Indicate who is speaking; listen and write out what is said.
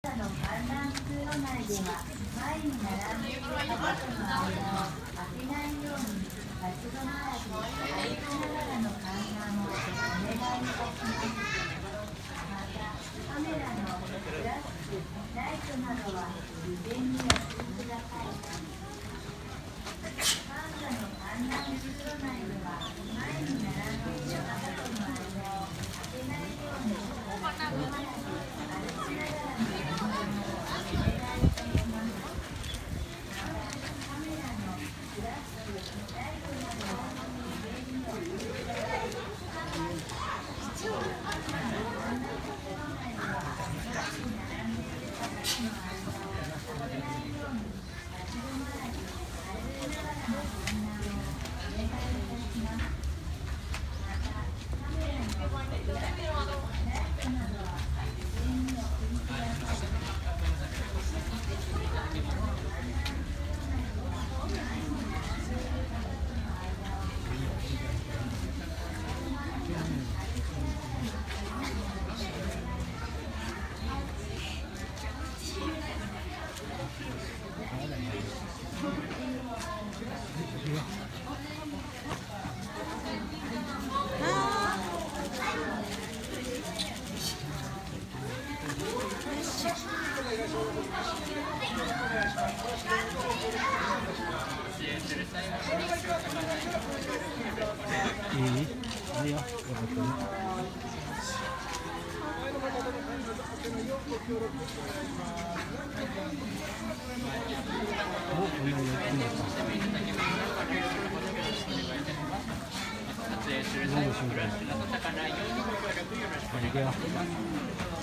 Speaker 1: 車の観覧通路内では前に並んでいる方との間を空けないように立ち止まらず歩きながらの観覧をお願いいたします。また、カメラのフラッシュ、ライトなどは事前にお聞きください。パンダの観覧通路内では前に並んでいる方との間を空けないように立ち止まらず歩きながらの観覧をお願いいたします。
Speaker 2: いいよ。撮影する際はフラッシュの高ないように心がけてよろしくお願いします。